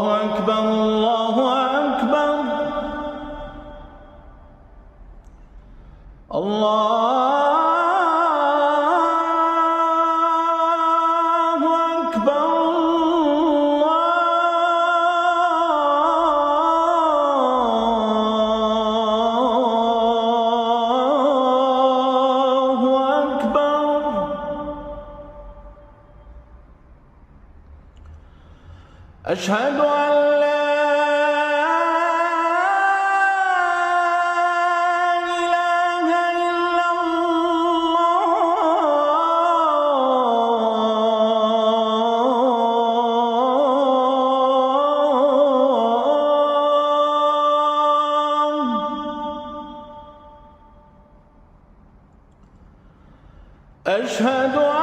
أكبر الله أكبر الله أكبر الله أكبر. أشهد أن لا إله إلا الله. أشهد